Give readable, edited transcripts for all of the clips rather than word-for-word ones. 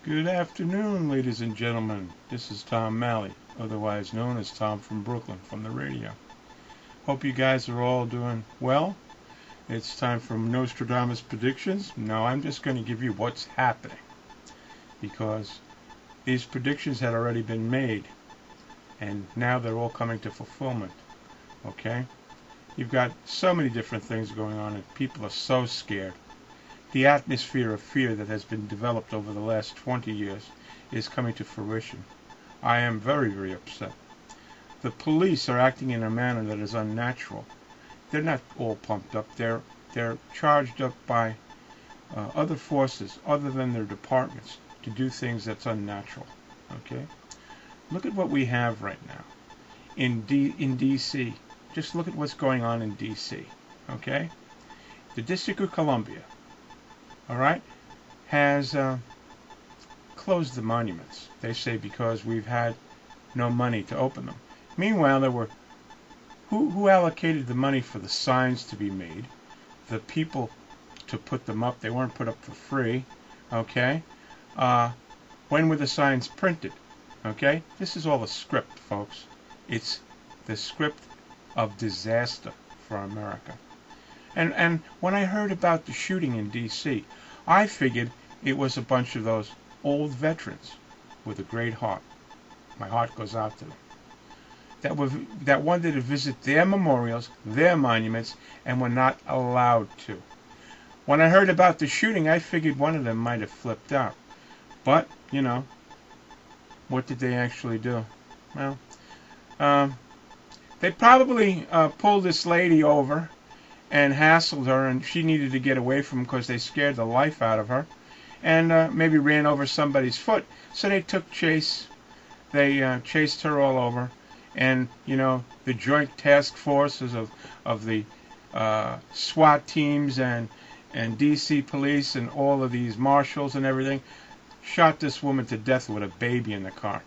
Good afternoon, ladies and gentlemen. This is Tom Malley, otherwise known as Tom from Brooklyn, from the radio. Hope you guys are all doing well. It's time for Nostradamus predictions. Now I'm just going to give you what's happening, because these predictions had already been made, and now they're all coming to fulfillment. Okay? You've got so many different things going on, and people are so scared. The atmosphere of fear that has been developed over the last 20 years is coming to fruition. I am very, very upset. The police are acting in a manner that is unnatural. They're not all pumped up. They're charged up by other forces other than their departments to do things that's unnatural. Okay? Look at what we have right now in D.C. Just look at what's going on in D.C. Okay? The District of Columbia, all right, has closed the monuments. They say because we've had no money to open them. Meanwhile, there were who allocated the money for the signs to be made, the people to put them up. They weren't put up for free. Okay, when were the signs printed? Okay, this is all a script, folks. It's the script of disaster for America. And when I heard about the shooting in D.C., I figured it was a bunch of those old veterans with a great heart. My heart goes out to them. That wanted to visit their memorials, their monuments, and were not allowed to. When I heard about the shooting, I figured one of them might have flipped out. But, you know, what did they actually do? Well, they probably pulled this lady over and hassled her, and she needed to get away from them because they scared the life out of her, and maybe ran over somebody's foot. So they took chase. They chased her all over, and you know, the joint task forces of the SWAT teams and DC police and all of these marshals and everything shot this woman to death with a baby in the car.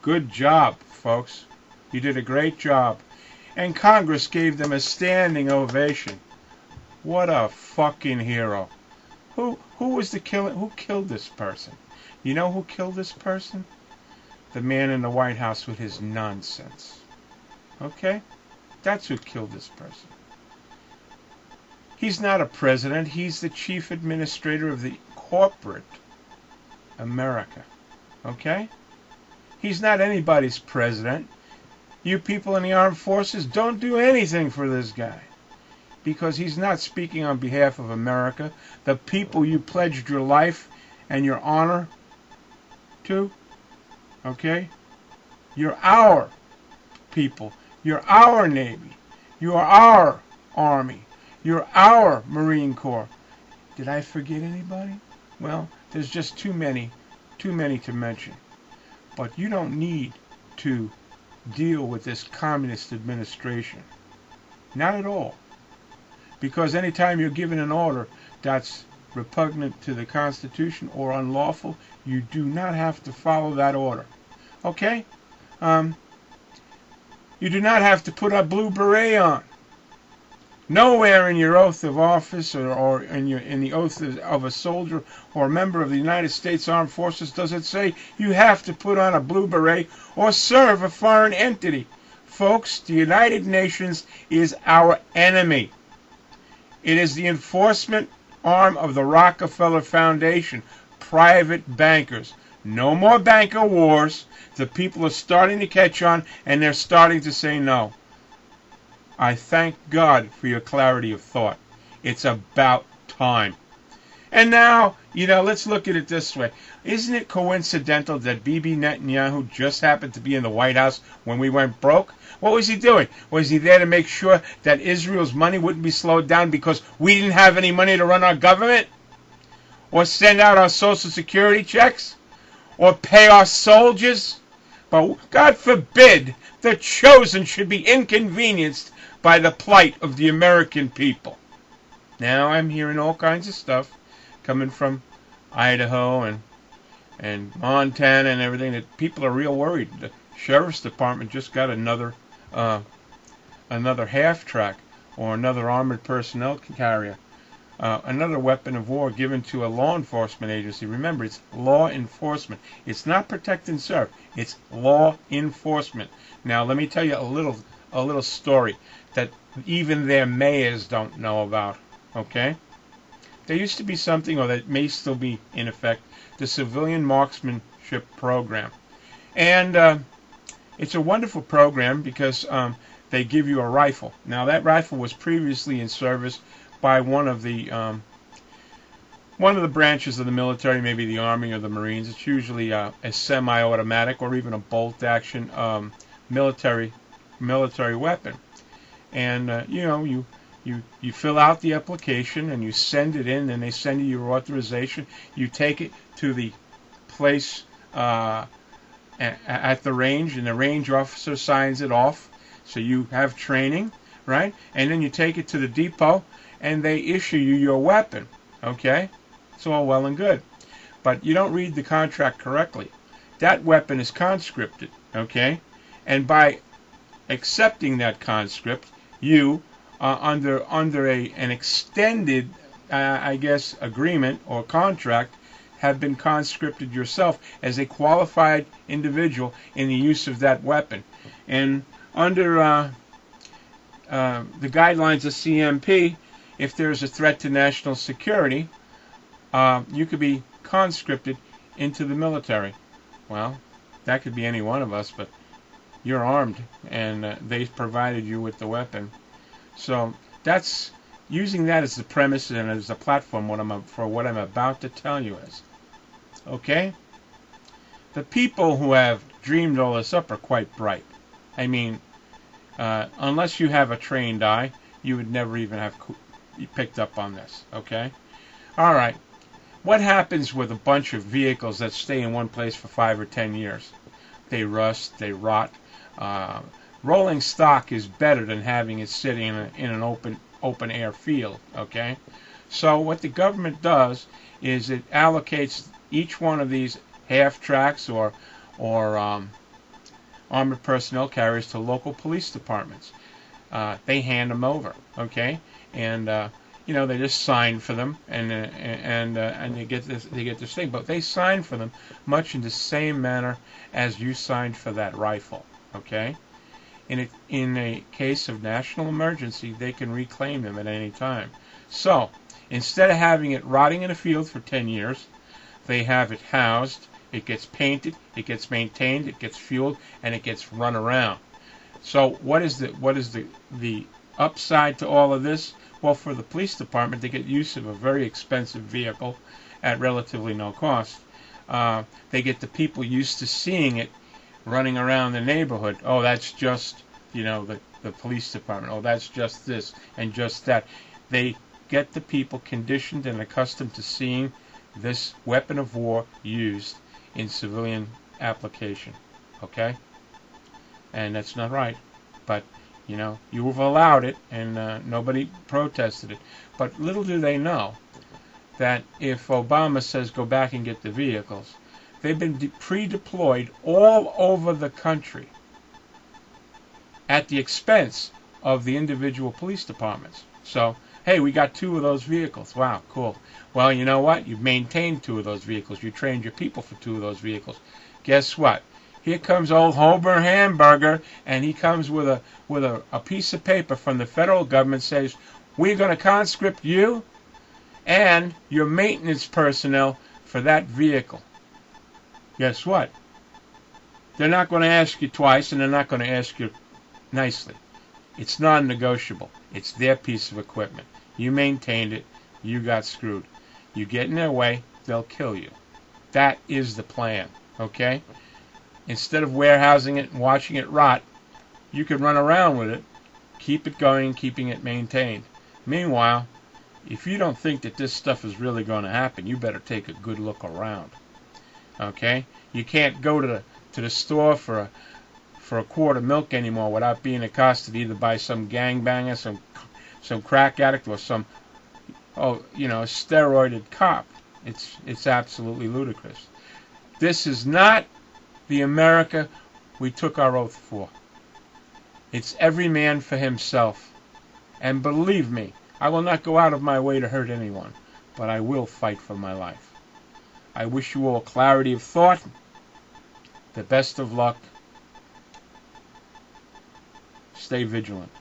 Good job, folks. You did a great job. And Congress gave them a standing ovation. What a fucking hero. Who was the killer? Who killed this person? You know who killed this person? The man in the White House with his nonsense. Okay? That's who killed this person. He's not a president. He's the chief administrator of the corporate America. Okay? He's not anybody's president. You people in the armed forces, don't do anything for this guy, because he's not speaking on behalf of America, the people you pledged your life and your honor to. Okay? You're our people. You're our Navy. You are our Army. You're our Marine Corps. Did I forget anybody? Well, there's just too many to mention. But you don't need to deal with this communist administration. Not at all. Because anytime you're given an order that's repugnant to the Constitution or unlawful, you do not have to follow that order. Okay? You do not have to put a blue beret on. Nowhere in your oath of office or in the oath of a soldier or a member of the United States Armed Forces does it say you have to put on a blue beret or serve a foreign entity. Folks, the United Nations is our enemy. It is the enforcement arm of the Rockefeller Foundation, private bankers. No more banker wars. The people are starting to catch on, and they're starting to say no. I thank God for your clarity of thought. It's about time. And now, you know, let's look at it this way. Isn't it coincidental that Bibi Netanyahu just happened to be in the White House when we went broke? What was he doing? Was he there to make sure that Israel's money wouldn't be slowed down because we didn't have any money to run our government? Or send out our Social Security checks? Or pay our soldiers? But God forbid the chosen should be inconvenienced by the plight of the American people. Now I'm hearing all kinds of stuff coming from Idaho and Montana and everything, that people are real worried. The sheriff's department just got another half track or another armored personnel carrier another weapon of war given to a law enforcement agency. Remember, it's law enforcement. It's not protect and serve. It's law enforcement. Now, let me tell you a little story that even their mayors don't know about. Okay? There used to be something, or that may still be in effect, the Civilian Marksmanship Program, and it's a wonderful program because they give you a rifle. Now, that rifle was previously in service by one of the branches of the military, maybe the Army or the Marines. It's usually a semi-automatic or even a bolt-action military weapon. And you fill out the application and you send it in, and they send you your authorization. You take it to the place at the range, and the range officer signs it off. So you have training, right? And then you take it to the depot, and they issue you your weapon. Okay? It's all well and good. But you don't read the contract correctly. That weapon is conscripted. Okay? And by accepting that conscript, you, under an extended, agreement or contract, have been conscripted yourself as a qualified individual in the use of that weapon. And under the guidelines of CMP, if there's a threat to national security, you could be conscripted into the military. Well, that could be any one of us, but you're armed, and they've provided you with the weapon. So that's using that as the premise and as a platform for what I'm about to tell you is. Okay? The people who have dreamed all this up are quite bright. I mean, unless you have a trained eye, you would never even have picked up on this. Okay? All right. What happens with a bunch of vehicles that stay in one place for 5 or 10 years? They rust, they rot. Rolling stock is better than having it sitting in an open air field. Okay? So what the government does is it allocates each one of these half tracks or armored personnel carriers to local police departments. They hand them over, okay, and they just sign for them, and they get this thing, but they sign for them much in the same manner as you signed for that rifle, okay. In a case of national emergency, they can reclaim them at any time. So instead of having it rotting in a field for 10 years, they have it housed, it gets painted, it gets maintained, it gets fueled, and it gets run around. So what is the upside to all of this? Well, for the police department, they get use of a very expensive vehicle at relatively no cost. They get the people used to seeing it running around the neighborhood. Oh, that's just, the police department. Oh, that's just this and just that. They get the people conditioned and accustomed to seeing this weapon of war used in civilian application. Okay? And that's not right. But, you've allowed it, and nobody protested it. But little do they know that if Obama says go back and get the vehicles, they've been pre-deployed all over the country at the expense of the individual police departments. So, hey, we got 2 of those vehicles. Wow, cool. Well, you know what? You've maintained 2 of those vehicles. You trained your people for 2 of those vehicles. Guess what? Here comes old Homer Hamburger, and he comes with a piece of paper from the federal government says, we're going to conscript you and your maintenance personnel for that vehicle. Guess what? They're not going to ask you twice, and they're not going to ask you nicely. It's non-negotiable. It's their piece of equipment. You maintained it. You got screwed. You get in their way, they'll kill you. That is the plan, okay? Instead of warehousing it and watching it rot, you could run around with it, keep it going, keeping it maintained. Meanwhile, if you don't think that this stuff is really going to happen, you better take a good look around. Okay? You can't go to the store for a quart of milk anymore without being accosted either by some gangbanger, some crack addict, or some steroided cop. It's absolutely ludicrous. This is not the America we took our oath for. It's every man for himself. And believe me, I will not go out of my way to hurt anyone, but I will fight for my life. I wish you all clarity of thought, the best of luck. Stay vigilant.